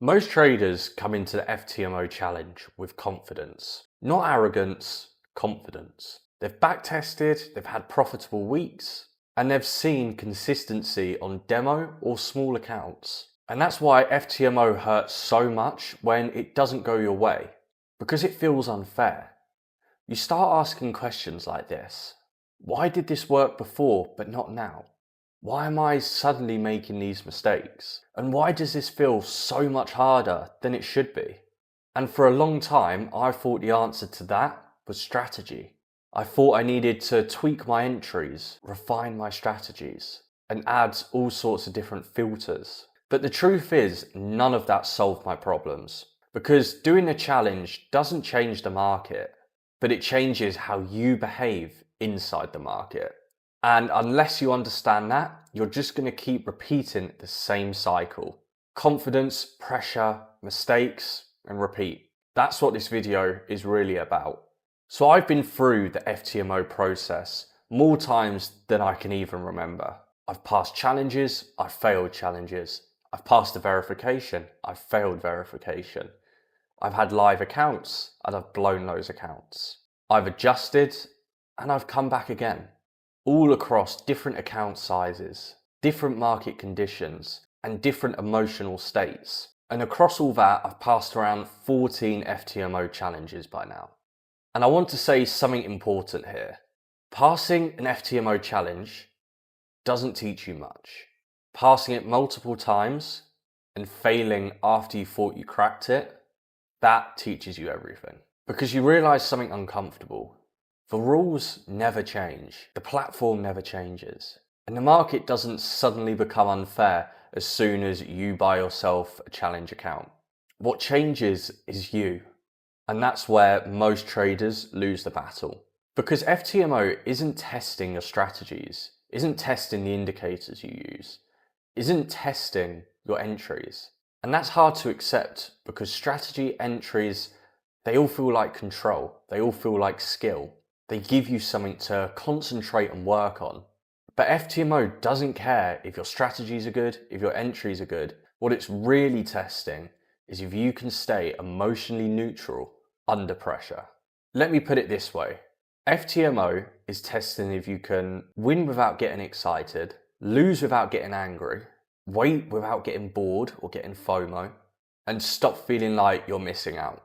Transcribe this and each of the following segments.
Most traders come into the FTMO challenge with confidence. Not arrogance, confidence. They've backtested, they've had profitable weeks, and they've seen consistency on demo or small accounts. And that's why FTMO hurts so much when it doesn't go your way, because it feels unfair. You start asking questions like this. Why did this work before but not now? Why am I suddenly making these mistakes? And why does this feel so much harder than it should be? And for a long time, I thought the answer to that was strategy. I thought I needed to tweak my entries, refine my strategies, and add all sorts of different filters. But the truth is, none of that solved my problems. Because doing a challenge doesn't change the market, but it changes how you behave inside the market. And unless you understand that, you're just going to keep repeating the same cycle. Confidence, pressure, mistakes, and repeat. That's what this video is really about. So I've been through the FTMO process more times than I can even remember. I've passed challenges, I've failed challenges. I've passed a verification, I've failed verification. I've had live accounts and I've blown those accounts. I've adjusted and I've come back again. All across different account sizes, different market conditions, and different emotional states. And across all that, I've passed around 14 FTMO challenges by now. And I want to say something important here. Passing an FTMO challenge doesn't teach you much. Passing it multiple times and failing after you thought you cracked it, that teaches you everything. Because you realize something uncomfortable. The rules never change, the platform never changes, and the market doesn't suddenly become unfair as soon as you buy yourself a challenge account. What changes is you, and that's where most traders lose the battle. Because FTMO isn't testing your strategies, isn't testing the indicators you use, isn't testing your entries. And that's hard to accept because strategy entries, they all feel like control, they all feel like skill. They give you something to concentrate and work on. But FTMO doesn't care if your strategies are good, if your entries are good. What it's really testing is if you can stay emotionally neutral under pressure. Let me put it this way. FTMO is testing if you can win without getting excited, lose without getting angry, wait without getting bored or getting FOMO, and stop feeling like you're missing out.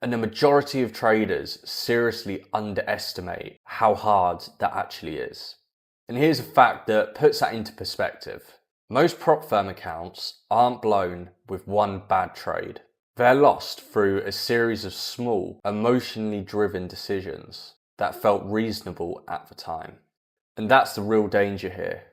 And the majority of traders seriously underestimate how hard that actually is. And here's a fact that puts that into perspective. Most prop firm accounts aren't blown with one bad trade. They're lost through a series of small, emotionally driven decisions that felt reasonable at the time. And that's the real danger here.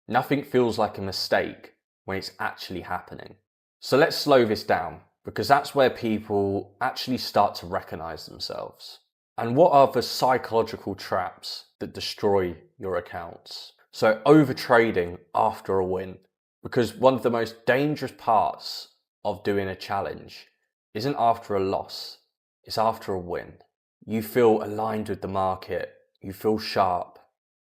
Nothing feels like a mistake when it's actually happening. So let's slow this down, because that's where people actually start to recognize themselves. And what are the psychological traps that destroy your accounts? So overtrading after a win, because one of the most dangerous parts of doing a challenge isn't after a loss, it's after a win. You feel aligned with the market, you feel sharp,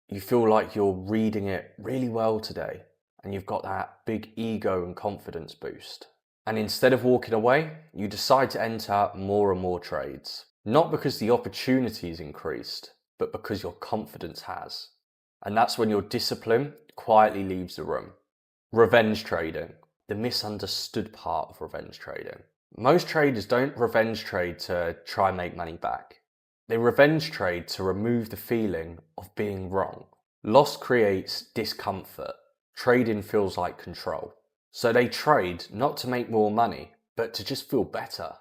you feel like you're reading it really well today, and you've got that big ego and confidence boost. And instead of walking away, you decide to enter more and more trades. Not because the opportunity's increased, but because your confidence has. And that's when your discipline quietly leaves the room. Revenge trading, the misunderstood part of revenge trading. Most traders don't revenge trade to try and make money back. They revenge trade to remove the feeling of being wrong. Loss creates discomfort. Trading feels like control. So they trade not to make more money, but to just feel better.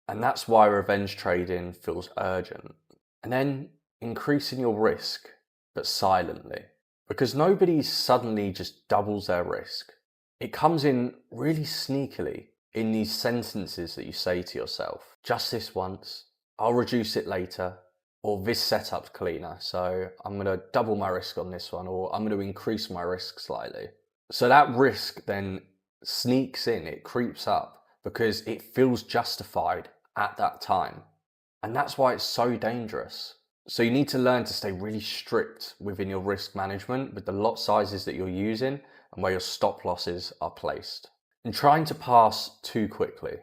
And that's why revenge trading feels urgent. And then increasing your risk, but silently. Because nobody suddenly just doubles their risk. It comes in really sneakily in these sentences that you say to yourself. Just this once, I'll reduce it later, or this setup's cleaner, so I'm going to double my risk on this one, or I'm going to increase my risk slightly. So that risk then sneaks in, it creeps up because it feels justified at that time. And that's why it's so dangerous. So you need to learn to stay really strict within your risk management with the lot sizes that you're using and where your stop losses are placed. and trying to pass too quickly.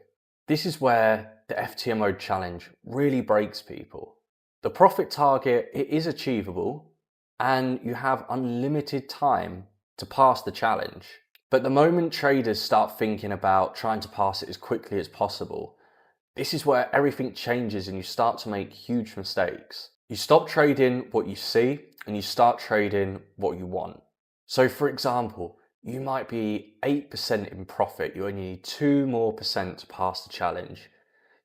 This is where the FTMO challenge really breaks people. The profit target, it is achievable, and you have unlimited time to pass the challenge. But the moment traders start thinking about trying to pass it as quickly as possible, this is where everything changes and you start to make huge mistakes. You stop trading what you see and you start trading what you want. So for example, you might be 8% in profit, you only need 2% more to pass the challenge.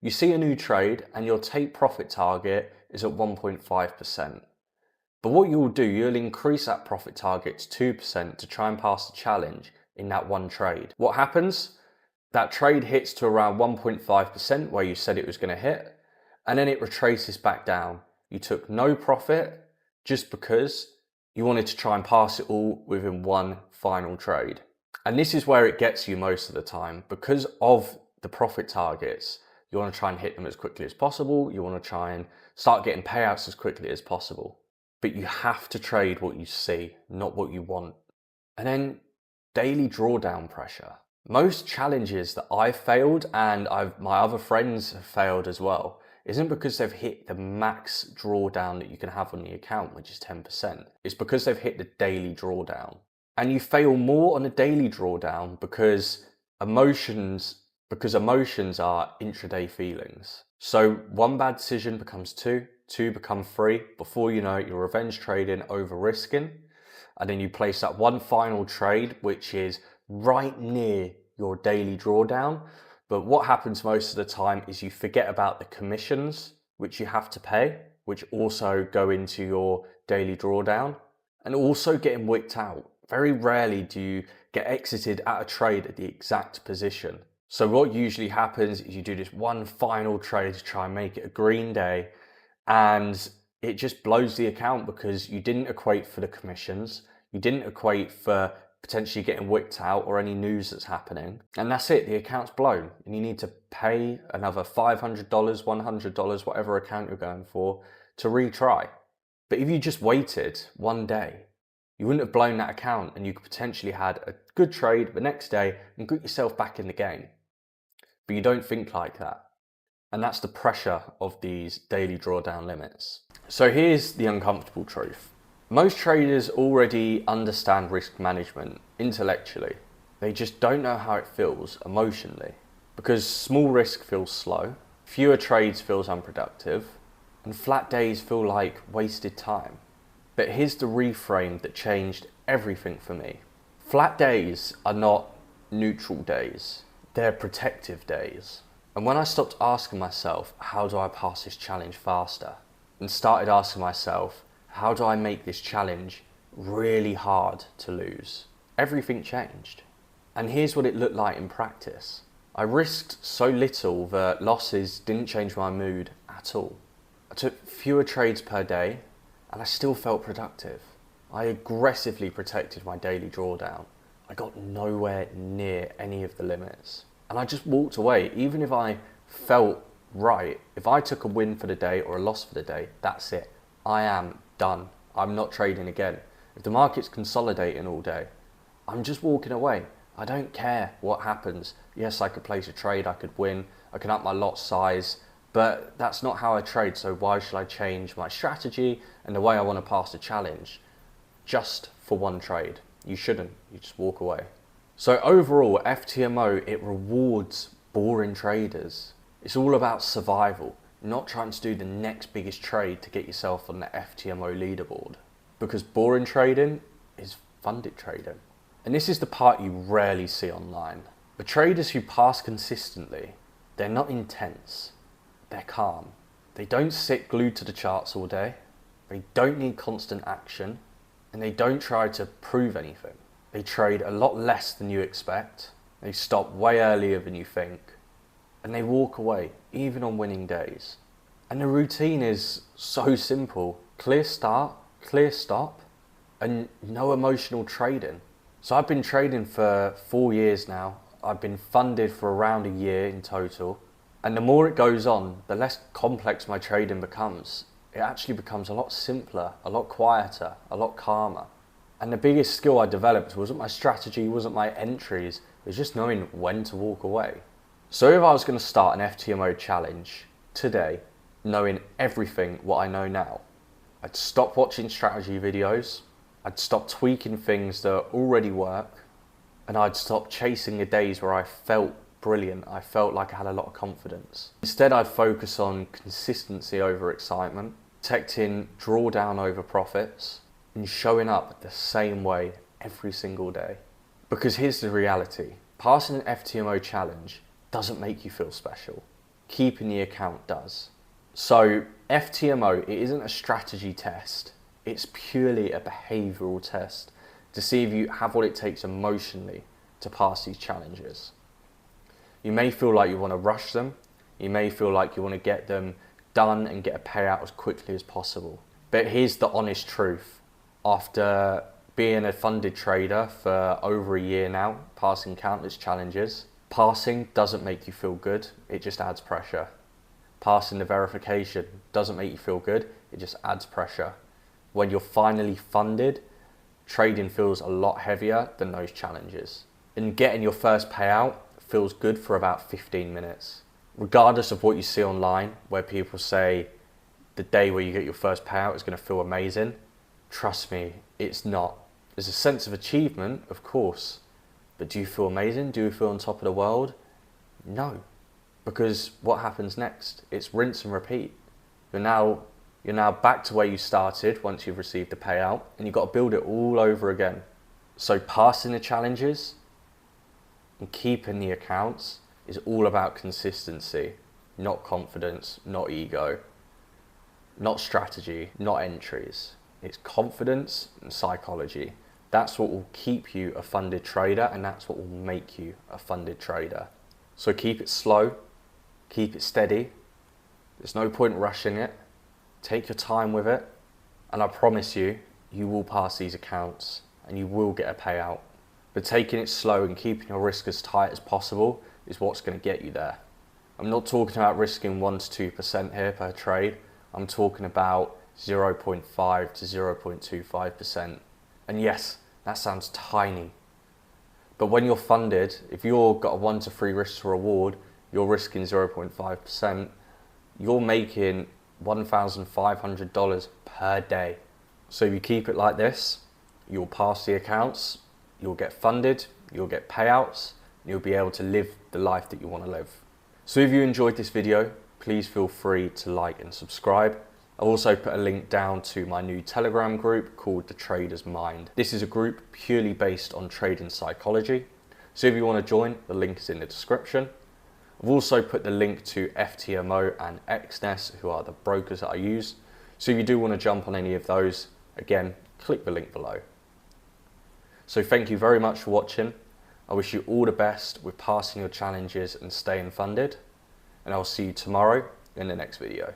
You see a new trade and your take profit target is at 1.5%. But what you'll do, you'll increase that profit target to 2% to try and pass the challenge in that one trade. What happens? That trade hits to around 1.5% where you said it was going to hit, and then it retraces back down. You took no profit just because you wanted to try and pass it all within one final trade. And this is where it gets you most of the time. Because of the profit targets, you want to try and hit them as quickly as possible. You want to try and start getting payouts as quickly as possible. But you have to trade what you see, not what you want. And then daily drawdown pressure. Most challenges that I've failed, and my other friends have failed as well, isn't because they've hit the max drawdown that you can have on the account, which is 10%. It's because they've hit the daily drawdown. And you fail more on a daily drawdown because emotions are intraday feelings. So one bad decision becomes two become three. Before you know it, you're revenge trading, over risking. And then you place that one final trade, which is right near your daily drawdown. But what happens most of the time is you forget about the commissions which you have to pay, which also go into your daily drawdown, and also getting wicked out. Very rarely do you get exited at a trade at the exact position. So what usually happens is you do this one final trade to try and make it a green day, and it just blows the account because you didn't equate for the commissions, you didn't equate for potentially getting wicked out or any news that's happening, and that's it, the account's blown, and you need to pay another $500, $100, whatever account you're going for, to retry. But if you just waited one day, you wouldn't have blown that account, and you could potentially had a good trade the next day and got yourself back in the game. But you don't think like that. And that's the pressure of these daily drawdown limits. So here's the uncomfortable truth. Most traders already understand risk management intellectually. They just don't know how it feels emotionally. Because small risk feels slow, fewer trades feels unproductive, and flat days feel like wasted time. But here's the reframe that changed everything for me. Flat days are not neutral days. They're protective days. And when I stopped asking myself, how do I pass this challenge faster? And started asking myself, how do I make this challenge really hard to lose? Everything changed. And here's what it looked like in practice. I risked so little that losses didn't change my mood at all. I took fewer trades per day and I still felt productive. I aggressively protected my daily drawdown. I got nowhere near any of the limits. And I just walked away, even if I felt right. If I took a win for the day or a loss for the day, that's it. I am done. I'm not trading again. If the market's consolidating all day, I'm just walking away. I don't care what happens. Yes, I could place a trade, I could win, I can up my lot size, but that's not how I trade, so why should I change my strategy and the way I want to pass the challenge just for one trade? You shouldn't, you just walk away. So overall, FTMO, it rewards boring traders. It's all about survival, not trying to do the next biggest trade to get yourself on the FTMO leaderboard. Because boring trading is funded trading. And this is the part you rarely see online. The traders who pass consistently, they're not intense, they're calm. They don't sit glued to the charts all day, they don't need constant action, and they don't try to prove anything. They trade a lot less than you expect, they stop way earlier than you think, and they walk away, even on winning days. And the routine is so simple. Clear start, clear stop, and no emotional trading. So I've been trading for 4 years now. I've been funded for around a year in total. And the more it goes on, the less complex my trading becomes. It actually becomes a lot simpler, a lot quieter, a lot calmer. And the biggest skill I developed wasn't my strategy, wasn't my entries, is just knowing when to walk away. So if I was going to start an FTMO challenge today, knowing everything what I know now, I'd stop watching strategy videos, I'd stop tweaking things that already work, and I'd stop chasing the days where I felt brilliant, I felt like I had a lot of confidence. Instead, I'd focus on consistency over excitement, protecting drawdown over profits, and showing up the same way every single day. Because here's the reality, passing an FTMO challenge doesn't make you feel special. Keeping the account does. So FTMO, it isn't a strategy test, it's purely a behavioural test to see if you have what it takes emotionally to pass these challenges. You may feel like you want to rush them, you may feel like you want to get them done and get a payout as quickly as possible. But here's the honest truth. After being a funded trader for over a year now, passing countless challenges, passing doesn't make you feel good, it just adds pressure. Passing the verification doesn't make you feel good, it just adds pressure. When you're finally funded, trading feels a lot heavier than those challenges. And getting your first payout feels good for about 15 minutes. Regardless of what you see online, where people say the day where you get your first payout is going to feel amazing, trust me, it's not. There's a sense of achievement, of course, but do you feel amazing? Do you feel on top of the world? No, because what happens next? It's rinse and repeat. You're now back to where you started once you've received the payout, and you've got to build it all over again. So passing the challenges and keeping the accounts is all about consistency, not confidence, not ego, not strategy, not entries. It's confidence and psychology. That's what will keep you a funded trader, and that's what will make you a funded trader. So keep it slow, keep it steady. There's no point rushing it. Take your time with it, and I promise you, you will pass these accounts and you will get a payout. But taking it slow and keeping your risk as tight as possible is what's going to get you there. I'm not talking about risking 1 to 2% here per trade. I'm talking about 0.5 to 0.25%. And yes, that sounds tiny. But when you're funded, if you've got a 1 to 3 risk to reward, you're risking 0.5%, you're making $1,500 per day. So if you keep it like this, you'll pass the accounts, you'll get funded, you'll get payouts, and you'll be able to live the life that you want to live. So if you enjoyed this video, please feel free to like and subscribe. I've also put a link down to my new Telegram group called The Trader's Mind. This is a group purely based on trading psychology. So if you want to join, the link is in the description. I've also put the link to FTMO and XNES, who are the brokers that I use. So if you do want to jump on any of those, again, click the link below. So thank you very much for watching. I wish you all the best with passing your challenges and staying funded. And I'll see you tomorrow in the next video.